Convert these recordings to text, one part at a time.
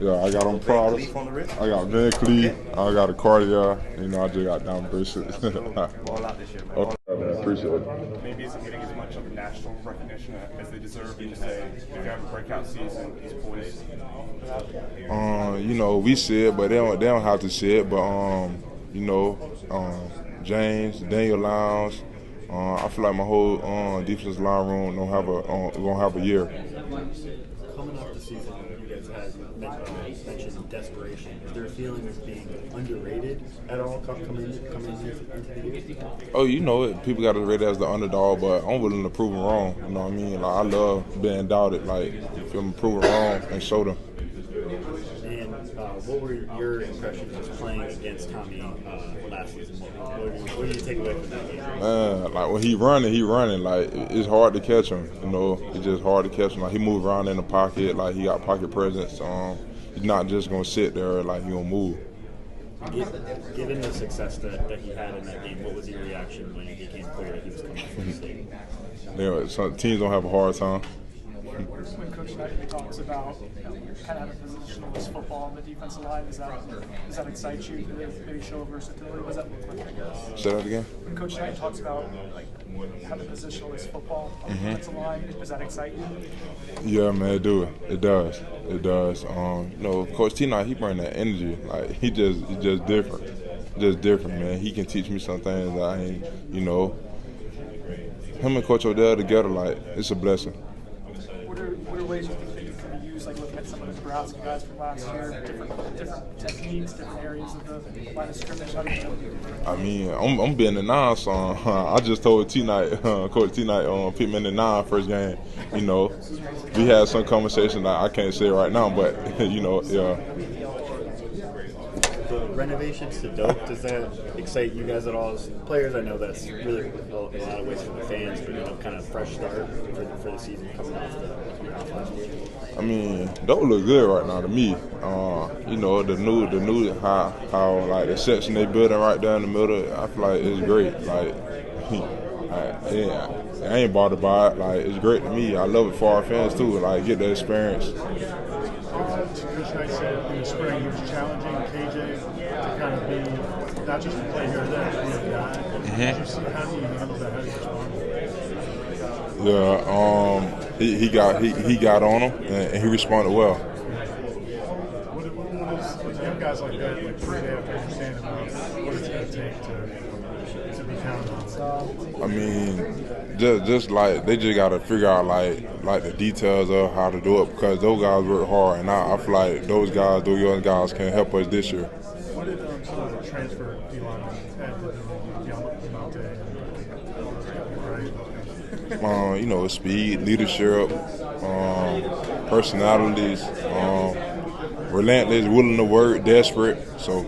Yeah, I got on products. I got Van Cleef. I got a Cartier. You know, I just got down bracelets. Ball out this year, man. Okay, man, appreciate it. Maybe isn't getting as much of a national recognition as they deserve. You say if you have a breakout season, he's poised. You know, we see it, but they don't have to see it. But you know, James, Daniel Lowndes, I feel like my whole defensive line room gonna have a year. Coming off the season, you guys had mentioned desperation. Is there a feeling of being underrated at all coming into the year? Oh, you know it. People got to rate it as the underdog, but I'm willing to prove them wrong. You know what I mean? Like, I love being doubted. Like, if I'm proven wrong and show them. And what were your impressions of playing against Tommy last season? What did you take away from that game? Man, like when he running. Like, it's hard to catch him. You know, it's just hard to catch him. Like, he move around in the pocket. Like, he got pocket presence. He's not just gonna sit there. Like, he gonna move. Given the success that he had in that game, what was your reaction when it became clear that he was coming from the state? Anyway, some teams don't have a hard time. When Coach Knight talks about kind of having positionless football on the defensive line, does that excite you? Maybe show versatility? What does that look like, I guess? Say that again? When Coach Knight talks about having positionless football on the defensive line, does that excite you? Yeah, man, it do. It does. It does. You know, Coach T Knight, he bring that energy. Like, he's just different. Just different, man. He can teach me some things that I ain't, you know. Him and Coach Odell together, like, it's a blessing. What are ways you think that you can use, like looking at some of the Nebraska guys from last year, different techniques, different areas of the line of scrimmage? How do you I mean, I'm being the 9 song. I just told T Knight, Coach T Knight, pick me in the 9 first game. You know, we had some conversation that I can't say right now, but you know, yeah. The renovations to Doak, does that excite you guys at all as players? I know that's really a lot of ways for the fans, but you know, kind of fresh start for the season coming off last year. I mean, Doak look good right now to me. You know, the new how like the section they building right there in the middle, I feel like it's great. Like, I ain't bothered by it. Like, it's great to me. I love it for our fans too. Like, get the experience. Coach Knight said in the spring it was challenging KJ to kind of be not just to play here or there, but be a guy. How do you handle that? How do you respond? Yeah, he got on him and he responded well. What young guys like that, like they have to understand about what it's going to take to be counted on? I mean, just like they just gotta figure out like the details of how to do it, because those guys work hard, and I feel like those young guys can help us this year. What did some of the transfer D-linemen add to the You know, speed, leadership, personalities, relentless, willing to work, desperate. So,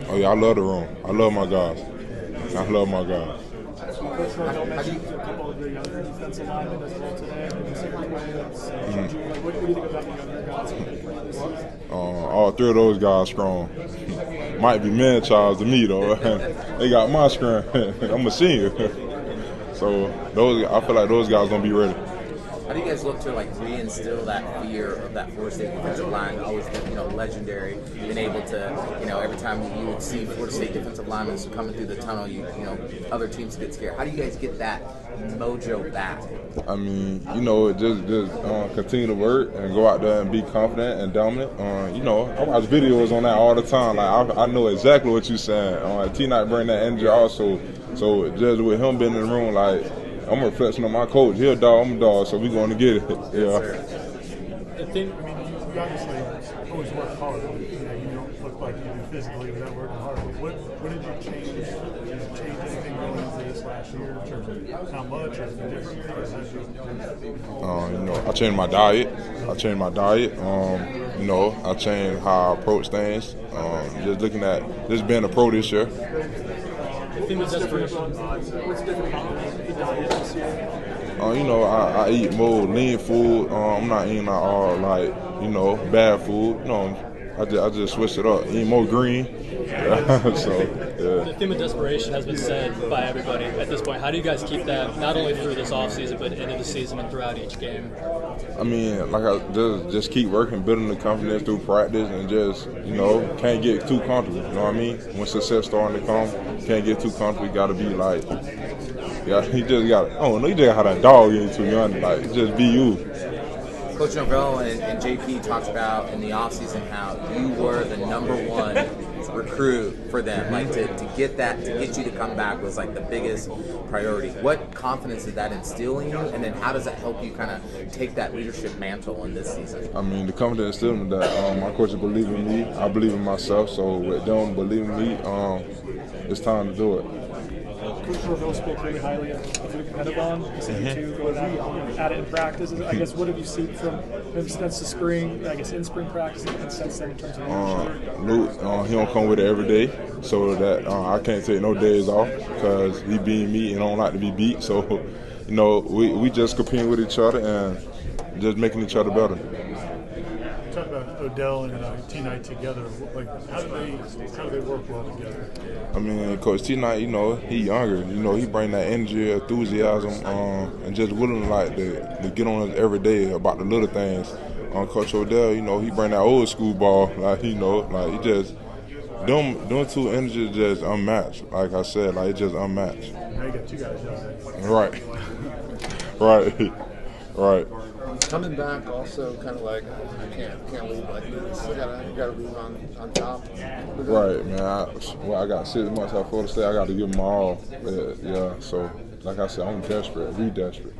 oh yeah, I love the room. I love my guys. I love my guys. I mentioned a couple of the younger defensive linemen as well today. What do you think about the younger guys when they play this season? All 3 of those guys strong. Might be man-child to me though. They got my strength. I'm a senior. So I feel like those guys gonna be ready. How do you guys look to reinstill that fear of that Florida State defensive line? Always been, legendary. Been able to, every time you would see Florida State defensive linemen coming through the tunnel, other teams get scared. How do you guys get that mojo back? I mean, just continue to work and go out there and be confident and dominant. I watch videos on that all the time. Like I know exactly what you're saying. T Knight bring that energy also. So just with him being in the room, like, I'm a reflection on my coach. He a dog, I'm a dog, so we're going to get it. Yeah. I think, you obviously always work hard. You don't look like you do physically without working hard. But what did you change? Did you change anything going into this last year in terms of how much or differently? I changed my diet. I changed how I approach things. Just looking at just being a pro this year. What's different about the diet this year? I eat more lean food. I'm not eating all bad food. I just switch it up. Eat more green. So yeah. The theme of desperation has been said by everybody at this point. How do you guys keep that not only through this offseason, but into the season and throughout each game? I mean, like I just keep working, building the confidence through practice, and just, can't get too comfortable. You know what I mean? When success starting to come, can't get too comfortable. You got to be like, you just got to, you just got to have that dog in you too young. Like, just be you. Coach Norvell and JP talked about in the offseason how you were the #1 recruit for them. Like to get you to come back was like the biggest priority. What confidence did that instill in you, and then how does that help you kind of take that leadership mantle in this season? I mean, the confidence instilled in that my coaches believe in me. I believe in myself. So with them believing in me, it's time to do it. Coach Norvell spoke really highly of Luke Pettibon. He said you two going at it in practice. I guess what have you seen from him since the spring? I guess in spring practice and since then in terms of Luke, he don't come with it every day, so that I can't take no days off because he being me and don't like to be beat. So, we just competing with each other and just making each other better. Talk about Odell and T-Knight together. Like, how do they work well together? I mean, Coach T-Knight, he younger. He bring that energy, enthusiasm, and just willing to get on us every day about the little things. Coach Odell, he bring that old school ball. Like, he just them two energies just unmatched. Like I said, it's just unmatched. Now you got two guys young. Right. Right. Coming back, also kind of like I can't leave like this. You gotta leave on top. Right, man. I got 6 months out Florida State. I got to give them all. So like I said, I'm desperate. We desperate.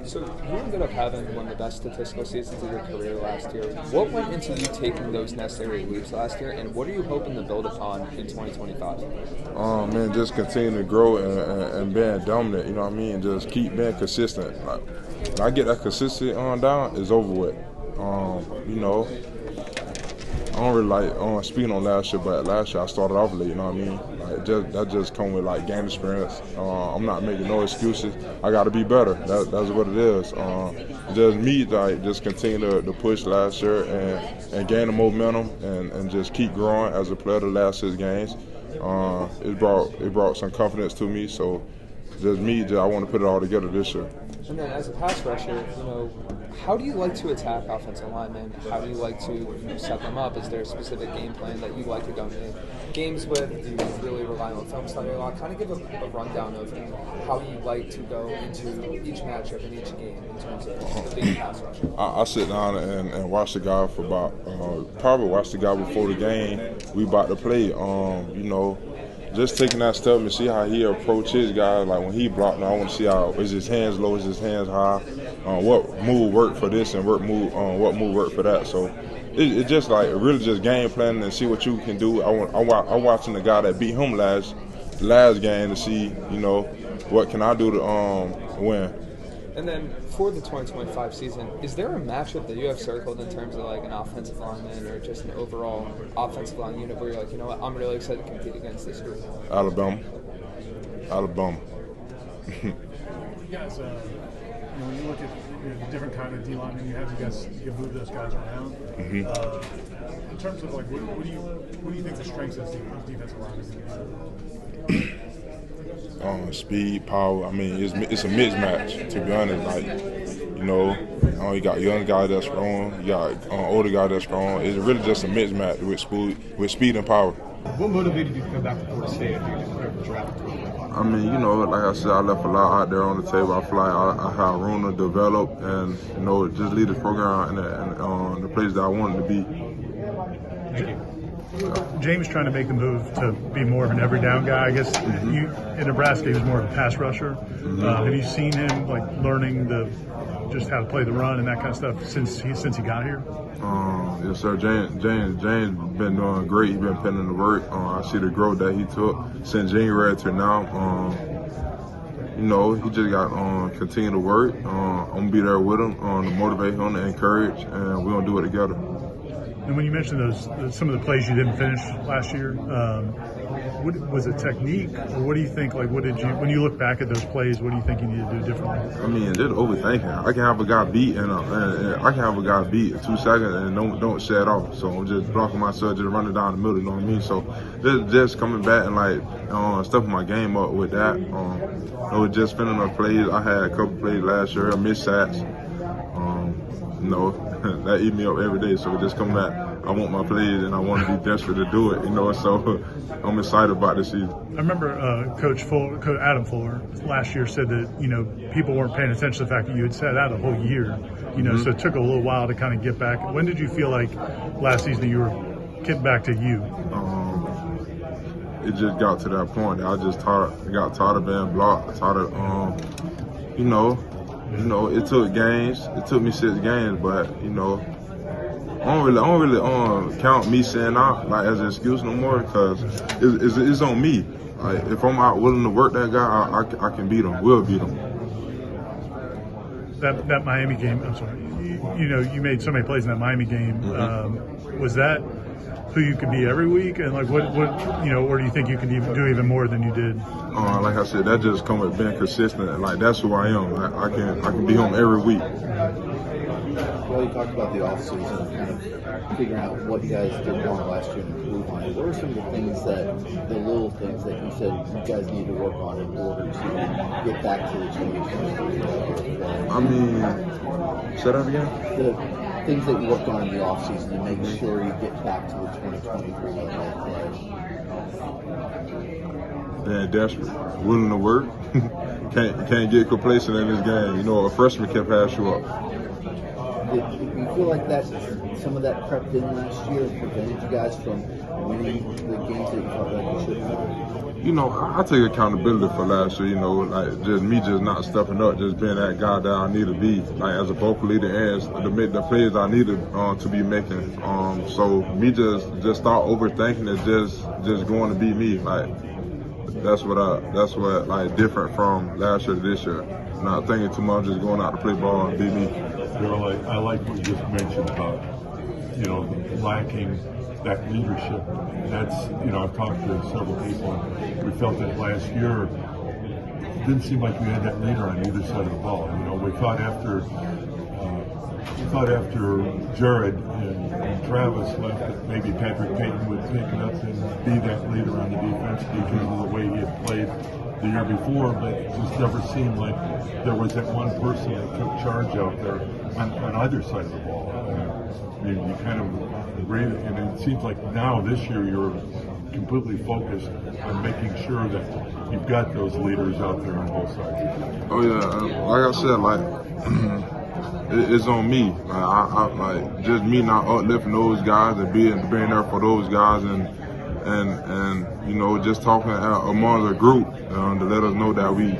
So you ended up having one of the best statistical seasons of your career last year. What went into you taking those necessary leaps last year, and what are you hoping to build upon in 2025? Man, just continue to grow and being dominant. You know what I mean? Just keep being consistent. Like, when I get that consistency down, it's over with. I don't really speaking on last year, but last year I started off late. You know what I mean? That just come with game experience. I'm not making no excuses. I got to be better. That's what it is. Just me, just continue to push last year and gain the momentum and just keep growing as a player the last 6 games. It brought some confidence to me. So just me, I want to put it all together this year. And then as a pass rusher, how do you like to attack offensive linemen? How do you like to set them up? Is there a specific game plan that you like to go into games with? Do you really rely on film study a lot? Kind of give a rundown of how you like to go into each matchup in each game in terms of the big pass rusher. I sit down and watch the guy for about probably watch the guy before the game we about to play. Just taking that step and see how he approach his guys. Like when he blocked, I want to see how is his hands low, is his hands high, what move worked for this and what move worked for that. So it's just really just game planning and see what you can do. I'm watching the guy that beat him last game to see what can I do to win. And then for the 2025 season, is there a matchup that you have circled in terms of an offensive lineman or just an overall offensive line unit where you're what, I'm really excited to compete against this group? Alabama. You guys, when you look at the different kind of D linemen you have, you move those guys around. In terms of what do you think the strengths of defensive linemen? Speed, power. I mean, it's a mismatch, to be honest. You got young guys that's strong, you got older guys that's strong. It's really just a mismatch with speed and power. What motivated you to come back to Florida State after you declared the draft? I mean, like I said, I left a lot out there on the table. I feel like I have room to develop and just lead the program and the place that I wanted to be. Thank you. James trying to make the move to be more of an every down guy. I guess in Nebraska he was more of a pass rusher. Have you seen him learning just how to play the run and that kind of stuff since he got here? Yes, sir. James been doing great. He's been putting in the work. I see the growth that he took since January to now. He just got to continue to work. I'm going to be there with him to motivate him, to encourage, and we're going to do it together. And when you mentioned some of the plays you didn't finish last year, what was it, technique, or what do you think? Like, what did you, when you look back at those plays, what do you think you need to do differently? I mean, just overthinking. I can have a guy beat and I can have a guy beat in 2 seconds and don't shut off. So I'm just blocking myself, just running down the middle. You know what I mean? So just coming back and like stepping my game up with that. It was just spinning up plays. I had a couple plays last year, missed sacks. You know, that eat me up every day. So just come back. I want my plays and I want to be desperate to do it. You know, so I'm excited about this season. I remember Coach Adam Fuller last year said that, you know, people weren't paying attention to the fact that you had sat out a whole year. You know, so it took a little while to kind of get back. When did you feel like last season you were getting back to you? It just got to that point that I just got tired of being blocked, tired of, you know, it took games. It took me 6 games, but, you know, I don't really count me saying out like as an excuse no more, because it's on me. Like, if I'm out willing to work that guy, I can beat him. We'll beat him. That Miami game, I'm sorry. You know, you made so many plays in that Miami game. Was that who you could be every week, and like what you know, or do you think you can do even more than you did? Like I said, that just comes with being consistent. Like, that's who I am. I can be home every week. Well, you talked about the offseason, kind of figuring out what you guys did wrong last year and improve on it. What are some of the things the little things that you said you guys need to work on in order to get back to the 2023? I mean, say that again? The things that you worked on in the offseason to make sure you get back to the 2023 level of play. Being desperate, willing to work. can't get complacent in this game. You know, a freshman can pass you up. Did you feel like that some of that crept in last year and prevented you guys from winning the games that you felt like you should have won? You know, I take accountability for last year, you know, like just me just not stepping up, just being that guy that I need to be, like as a vocal leader and to make the plays I needed to be making. So me just start overthinking it, just going to be me. Like, that's what like different from last year to this year. Not thinking too much, just going out to play ball and be me. Darrell, I like what you just mentioned about, you know, lacking that leadership. That's, you know, I've talked to several people, and we felt that last year it didn't seem like we had that leader on either side of the ball. You know, we thought after Jared and Travis left that maybe Patrick Payton would take it up and be that leader on the defense because of the way he had played the year before, but it just never seemed like there was that one person that took charge out there on either side of the ball. You kind of agree, and it seems like now this year you're completely focused on making sure that you've got those leaders out there on both sides. Oh yeah, like I said, like it's on me. Like, I like just me not uplifting those guys and being there for those guys and you know, just talking among the group to let us know that we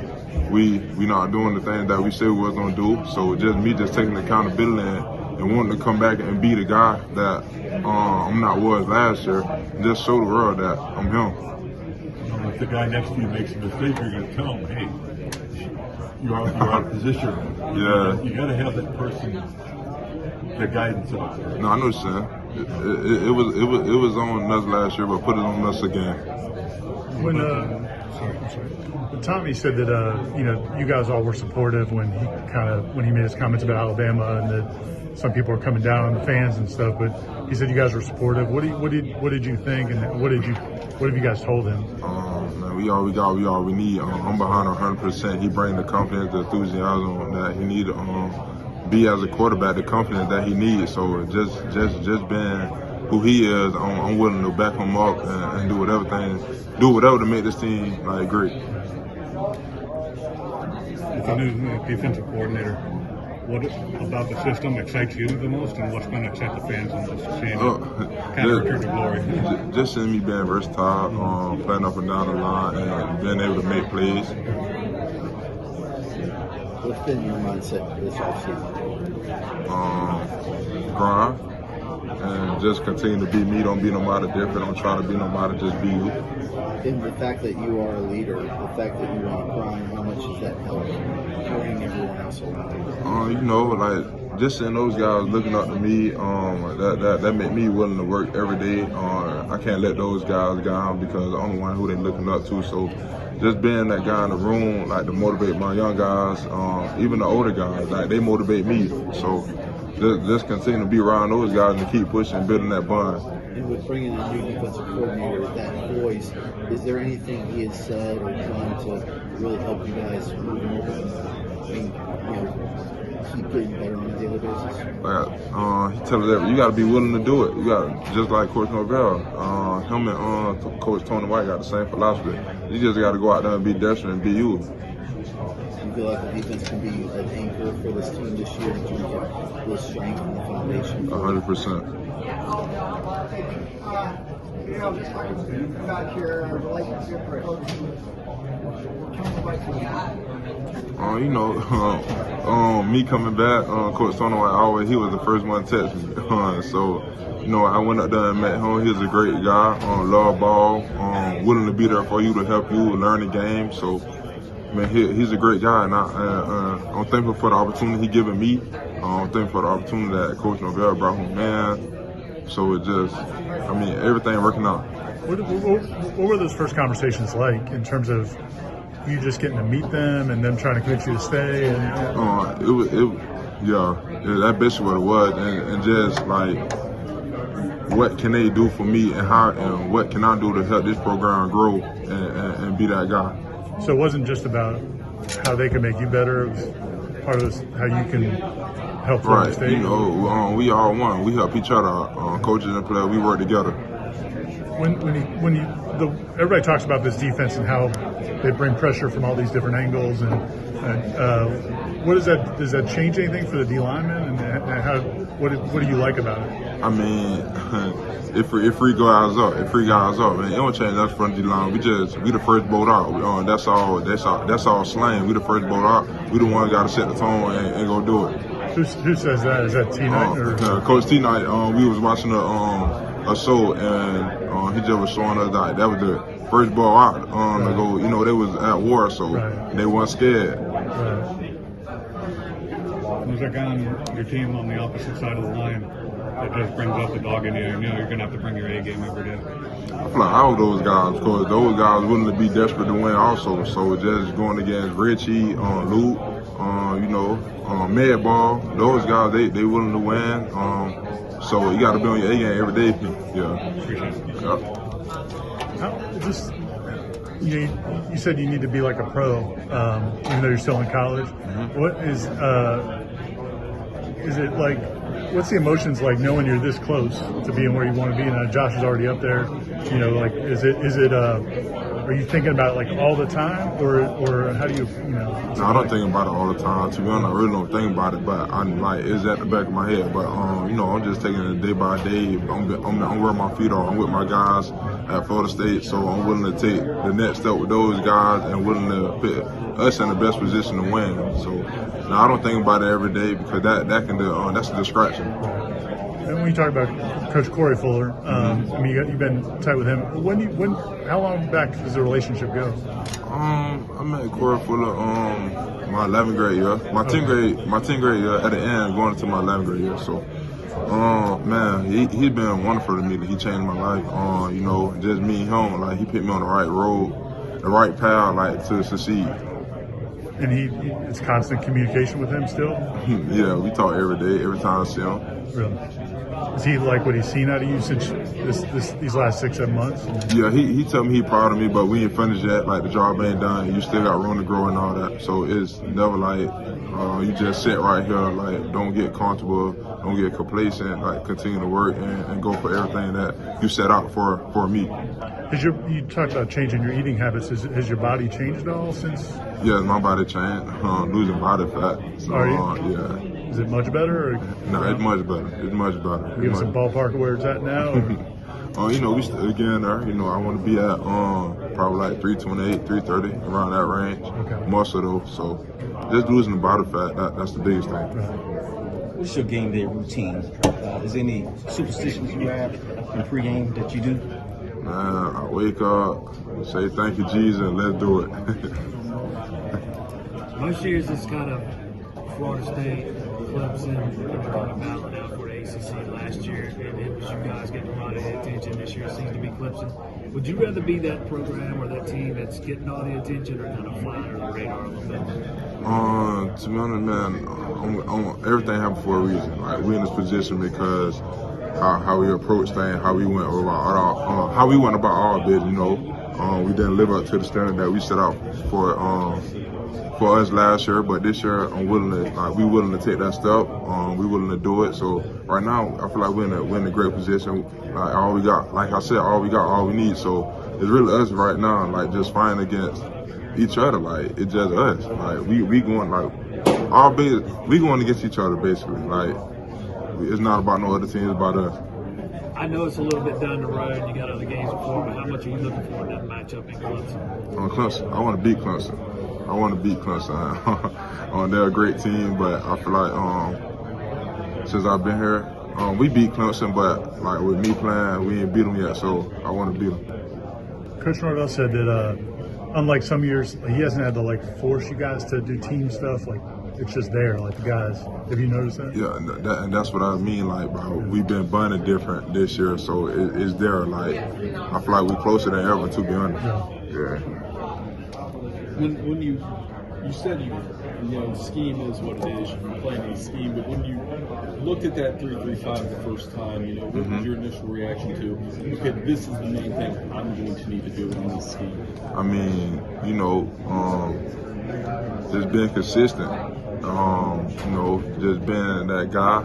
not doing the things that we said we was gonna do. So just me just taking accountability and wanting to come back and be the guy that I'm not was last year. Just show the world that I'm him. If the guy next to you makes a mistake, you're gonna tell him, hey, you're out of position. Yeah. You gotta have that person, the guidance out there. No, I know what you're saying. It was on us last year, but put it on us again. When Tommy said that you know, you guys all were supportive when he made his comments about Alabama and that some people were coming down on the fans and stuff, but he said you guys were supportive. What did you think, and what have you guys told him? Man, we all we need. I'm behind 100%. He brings the confidence, the enthusiasm that he needed. Be as a quarterback, the confidence that he needs. So just being who he is, I'm willing to back him up and do whatever to make this team like great. As a new defensive coordinator, what about the system excites you the most, and what's going to excite the fans and just seeing kind of return to glory? Just seeing me being versatile, playing up and down the line, and being able to make plays. What's been your mindset this offseason? Grind and just continue to be me. Don't be nobody different. Don't try to be nobody. Just be you. And the fact that you are a leader, the fact that you want to grind, how much does that help carrying everyone else along? You know, like just seeing those guys looking up to me, that make me willing to work every day. I can't let those guys down because I'm the one who they looking up to. So just being that guy in the room, like to motivate my young guys, even the older guys, like they motivate me. So just continue to be around those guys and keep pushing, building that bond. And with bringing in a new defensive coordinator, that voice, is there anything he has said or done to really help you guys move and keep getting better on a daily basis? He tells us you got to be willing to do it. You got just like Coach Norvell, him and Coach Tony White got the same philosophy. You just got to go out there and be desperate and be you. You feel like the defense can be an anchor for this team this year in terms of the strength and the foundation? 100%. Me coming back, Coach Tony White he was the first one to text me. So, I went up there and met him. He was a great guy, love ball, willing to be there for you to help you learn the game. So, man, he's a great guy, and I'm thankful for the opportunity he given me. I'm thankful for the opportunity that Coach Norvell brought home, man. So it just, everything working out. What were those first conversations like in terms of you just getting to meet them and them trying to convince you to stay? That's basically what it was, and just like, what can they do for me, and what can I do to help this program grow and be that guy? So it wasn't just about how they can make you better. It was part of this, how you can help them right. stay. We all one. We help each other. Coaches and players, we work together. Everybody talks about this defense and how they bring pressure from all these different angles, and what is that? Does that change anything for the D linemen? And what do you like about it? If free guys up, man, it don't change us from the D line. We the first boat out. That's all slang. We the first boat out. We the one got to set the tone and go do it. Who says that? Is that T Knight or Coach T Knight? We was watching a show, and he just was showing us that was the first ball out to go. They was at war, so they weren't scared. There's that guy on your team on the opposite side of the line that just brings up the dog in you. You're gonna have to bring your A game every day. I feel like all those guys, because those guys willing to be desperate to win also. So just going against Richie, Luke, Mad Ball, those guys, they willing to win. So you got to be on your A game every day. Yeah. Appreciate it. Yeah. You said you need to be like a pro, even though you're still in college. Mm-hmm. What is it like? What's the emotions like knowing you're this close to being where you want to be? And Josh is already up there. Are you thinking about it like all the time, or how do you? No, I don't think about it all the time. To be honest, I really don't think about it, but it's at the back of my head. But I'm just taking it day by day. I'm where my feet are. I'm with my guys at Florida State, so I'm willing to take the next step with those guys and willing to put us in the best position to win. So I don't think about it every day because that's a distraction. And when you talk about Coach Corey Fuller, you've been tight with him. How long back does the relationship go? I met Corey Fuller my 11th grade year. My 10th grade year at the end, going into my 11th grade year. So, he's been wonderful to me. He changed my life. Just me and him. He put me on the right road, the right path, to succeed. And it's constant communication with him still? Yeah, we talk every day, every time I see him. Really? Is he like what he's seen out of you since these last 6-7 months? Yeah, he tell me he proud of me, but we ain't finished yet. The job ain't done. You still got room to grow and all that. So it's never you just sit right here. Don't get comfortable, don't get complacent. Continue to work and go for everything that you set out for me. You talked about changing your eating habits. Has your body changed at all since? Yeah, my body changed. Losing body fat. So, are you? Yeah. Is it much better? No, it's much better. It's much better. Give us a ballpark of where it's at now? We still again there. I want to be at probably 328, 330, around that range. Okay. Muscle though. So just losing the body fat, that's the biggest thing. What's your game day routine? Is there any superstitions you have in pregame that you do? Man, I wake up, say thank you, Jesus, and let's do it. Most years it's kind of Florida State, Clemson brought a ballot out for the ACC last year, and it was you guys getting a lot of attention. This year it seems to be Clemson. Would you rather be that program or that team that's getting all the attention, or kind of flying under the radar a little bit? To be honest, man, everything happened for a reason. Like, we're in this position because how we approach things, how we went about our business. You know, we didn't live up to the standard that we set out for us last year, but this year we're willing to take that step. We're willing to do it. So right now, I feel like we're in a great position. Like, all we got, like I said, all we need. So it's really us right now, like, just fighting against each other. Like, it's just us. Like, we going, like, we going against each other basically. Like, it's not about no other team, it's about us. I know it's a little bit down the road, you got other games before, but how much are you looking for in that matchup in Clemson? Clemson, I want to beat Clemson. They're a great team, but I feel like since I've been here, we beat Clemson, but like with me playing, we ain't beat them yet, so I want to beat them. Coach Norvell said that unlike some years, he hasn't had to like force you guys to do team stuff. Like, it's just there, like the guys. Have you noticed that? Yeah, and that's what I mean. Like, bro, we've been bonding different this year, so it's there. Like, I feel like we're closer than ever, to be honest. Yeah. When you said you know, scheme is what it is. You're playing a scheme, but when you looked at that 3-3-5 the first time, you know, what was your initial reaction to? Okay, this is the main thing I'm going to need to do in this scheme. I mean, you know, just being consistent. You know, just being that guy.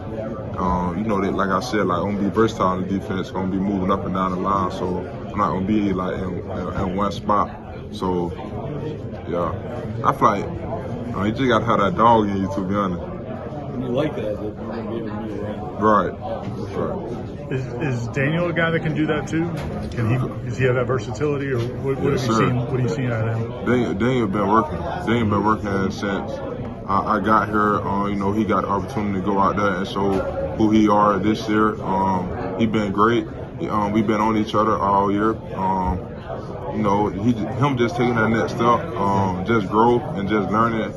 You know, that, like I said, like, I'm gonna be versatile in the defense. Gonna be moving up and down the line, so I'm not gonna be like in one spot. So yeah, I feel like you just gotta have that dog in you, to be honest. And you like that you're gonna be able to move around. Right. Is Daniel a guy that can do that too? Does he have that versatility, or what have you seen? What have you seen out of him? Daniel been working. Daniel been working since I got here. You know, he got the opportunity to go out there and show who he are this year. He been great. We've been on each other all year. You know, him just taking that next step, just growth and just learning.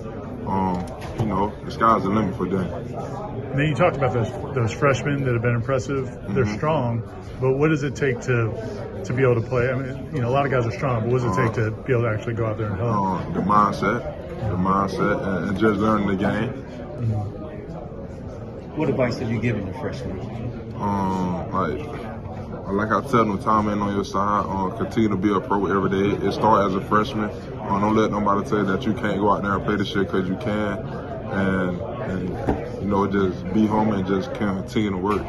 You know, the sky's the limit for them. And then you talked about those freshmen that have been impressive. They're strong, but what does it take to be able to play? I mean, you know, a lot of guys are strong, but what does it take to be able to actually go out there and help? The mindset, and just learning the game. What advice have you given the freshmen? Like I tell them, time ain't on your side. Continue to be a pro every day. It starts as a freshman. Don't let nobody tell you that you can't go out there and play this shit, because you can. And you know, just be home and just continue to work.